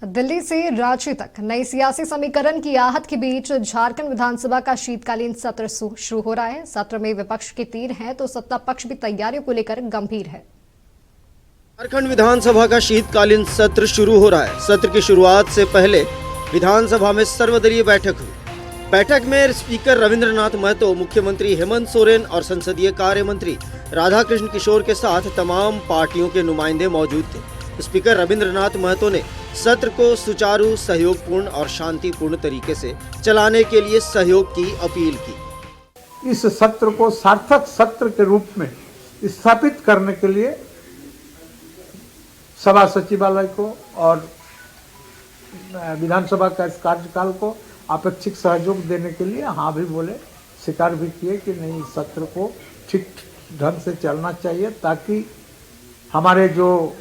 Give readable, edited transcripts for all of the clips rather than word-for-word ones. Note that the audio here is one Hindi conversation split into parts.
दिल्ली से रांची तक नई सियासी समीकरण की आहट के बीच झारखंड विधानसभा का शीतकालीन सत्र शुरू हो रहा है। सत्र में विपक्ष के तीर हैं तो सत्ता पक्ष भी तैयारियों को लेकर गंभीर है। झारखंड विधानसभा का शीतकालीन सत्र शुरू हो रहा है। सत्र की शुरुआत से पहले विधानसभा में सर्वदलीय बैठक हुई। बैठक में स्पीकर रविंद्रनाथ महतो, मुख्यमंत्री हेमंत सोरेन और संसदीय कार्य मंत्री राधाकृष्ण किशोर के साथ तमाम पार्टियों के नुमाइंदे मौजूद थे। स्पीकर रविंद्रनाथ महतो ने सत्र को सुचारू, सहयोगपूर्ण और शांतिपूर्ण तरीके से चलाने के लिए सहयोग की अपील की। इस सत्र को सार्थक सत्र के रूप में स्थापित करने के लिए सभा सचिवालय को और विधानसभा का इस कार्यकाल को अपेक्षित सहयोग देने के लिए हाँ भी बोले, स्वीकार भी किए कि नहीं, इस सत्र को ठीक ढंग से चलना चाहिए ताकि हमारे जो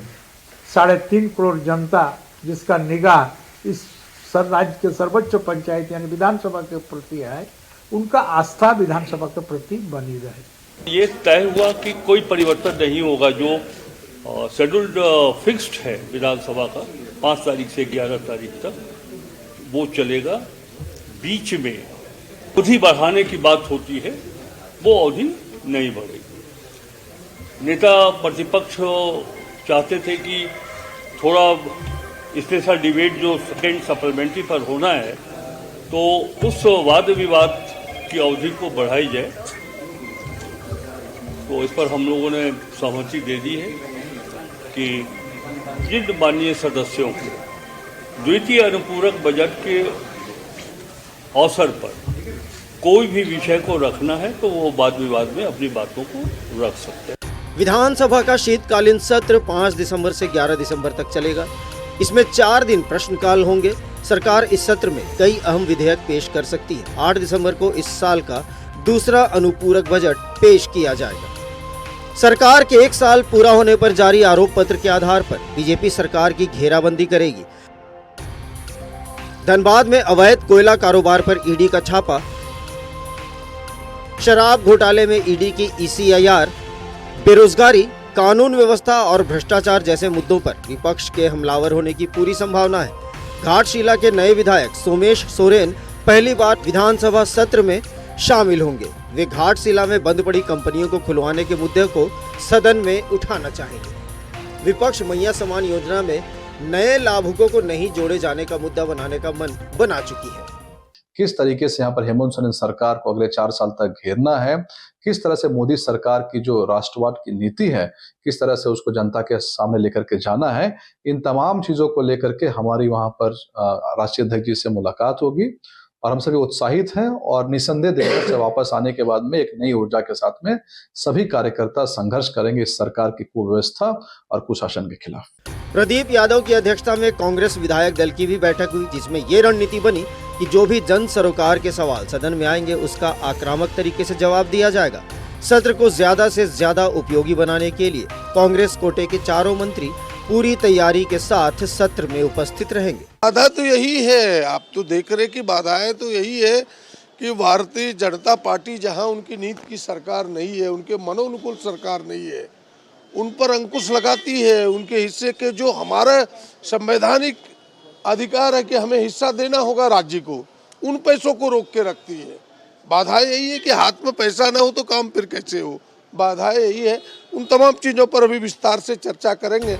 3.5 करोड़ जनता जिसका निगाह इस राज्य के सर्वोच्च पंचायत यानी विधानसभा के प्रति है, उनका आस्था विधानसभा के प्रति बनी रहे। ये तय हुआ कि कोई परिवर्तन नहीं होगा। जो शेड्यूल्ड फिक्स्ड है विधानसभा का 5 तारीख से 11 तारीख तक वो चलेगा। बीच में अवधि बढ़ाने की बात होती है, वो अवधि नहीं बढ़ेगी। नेता प्रतिपक्ष चाहते थे कि थोड़ा स्पेशल डिबेट जो सेकेंड सप्लीमेंट्री पर होना है तो उस वाद विवाद की अवधि को बढ़ाई जाए। तो इस पर हम लोगों ने सहमति दे दी है कि जिन माननीय सदस्यों को द्वितीय अनुपूरक बजट के अवसर पर कोई भी विषय को रखना है तो वो वाद विवाद में अपनी बातों को रख सकते हैं। विधानसभा का शीतकालीन सत्र 5 दिसंबर से 11 दिसंबर तक चलेगा। इसमें 4 दिन प्रश्नकाल होंगे। सरकार इस सत्र में कई अहम विधेयक पेश कर सकती है। 8 दिसंबर को इस साल का दूसरा अनुपूरक बजट पेश किया जाएगा। सरकार के 1 साल पूरा होने पर जारी आरोप पत्र के आधार पर बीजेपी सरकार की घेराबंदी करेगी। धनबाद में अवैध कोयला कारोबार पर ईडी का छापा, शराब घोटाले में ईडी की ECIR, बेरोजगारी, कानून व्यवस्था और भ्रष्टाचार जैसे मुद्दों पर विपक्ष के हमलावर होने की पूरी संभावना है। घाटशिला के नए विधायक सोमेश सोरेन पहली बार विधानसभा सत्र में शामिल होंगे। वे घाटशिला में बंद पड़ी कंपनियों को खुलवाने के मुद्दे को सदन में उठाना चाहेंगे। विपक्ष मैया समान योजना में नए लाभुकों को नहीं जोड़े जाने का मुद्दा बनाने का मन बना चुकी है। किस तरीके से यहाँ पर हेमंत सोरेन सरकार को अगले 4 साल तक घेरना है, किस तरह से मोदी सरकार की जो राष्ट्रवाद की नीति है, किस तरह से उसको जनता के सामने लेकर के जाना है, इन तमाम चीजों को लेकर के हमारी वहां पर राष्ट्रीय अध्यक्ष जी से मुलाकात होगी और हम सभी उत्साहित हैं और निसंदेह देश से वापस आने के बाद में एक नई ऊर्जा के साथ में सभी कार्यकर्ता संघर्ष करेंगे इस सरकार की कुव्यवस्था और कुशासन के खिलाफ। प्रदीप यादव की अध्यक्षता में कांग्रेस विधायक दल की भी बैठक हुई, जिसमें ये रणनीति बनी कि जो भी जन सरोकार के सवाल सदन में आएंगे उसका आक्रामक तरीके से जवाब दिया जाएगा। सत्र को ज्यादा से ज्यादा उपयोगी बनाने के लिए कांग्रेस कोटे के चारों मंत्री पूरी तैयारी के साथ सत्र में उपस्थित रहेंगे। बाधा तो यही है, आप तो देख रहे कि बाधाएं तो यही है कि भारतीय जनता पार्टी जहां उनकी नीति की सरकार नहीं है, उनके मनोनुकूल सरकार नहीं है, उन पर अंकुश लगाती है। उनके हिस्से के जो हमारा संवैधानिक अधिकार है कि हमें हिस्सा देना होगा राज्य को, उन पैसों को रोक के रखती है। बाधाएं यही है कि हाथ में पैसा ना हो तो काम फिर कैसे हो। बाधाएं यही है। उन तमाम चीजों पर अभी विस्तार से चर्चा करेंगे।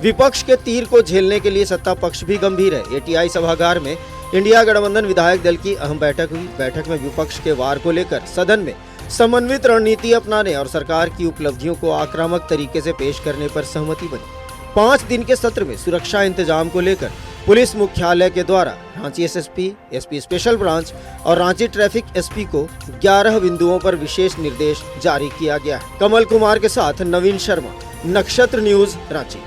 विपक्ष के तीर को झेलने के लिए सत्ता पक्ष भी गंभीर है। ATI सभागार में इंडिया गठबंधन विधायक दल की अहम बैठक हुई। बैठक में विपक्ष के वार को लेकर सदन में समन्वित रणनीति अपनाने और सरकार की उपलब्धियों को आक्रामक तरीके से पेश करने पर सहमति बनी। 5 दिन के सत्र में सुरक्षा इंतजाम को लेकर पुलिस मुख्यालय के द्वारा Ranchi SSP, SP special branch और रांची ट्रैफिक SP को 11 बिंदुओं पर विशेष निर्देश जारी किया गया है। कमल कुमार के साथ नवीन शर्मा, नक्षत्र न्यूज, रांची।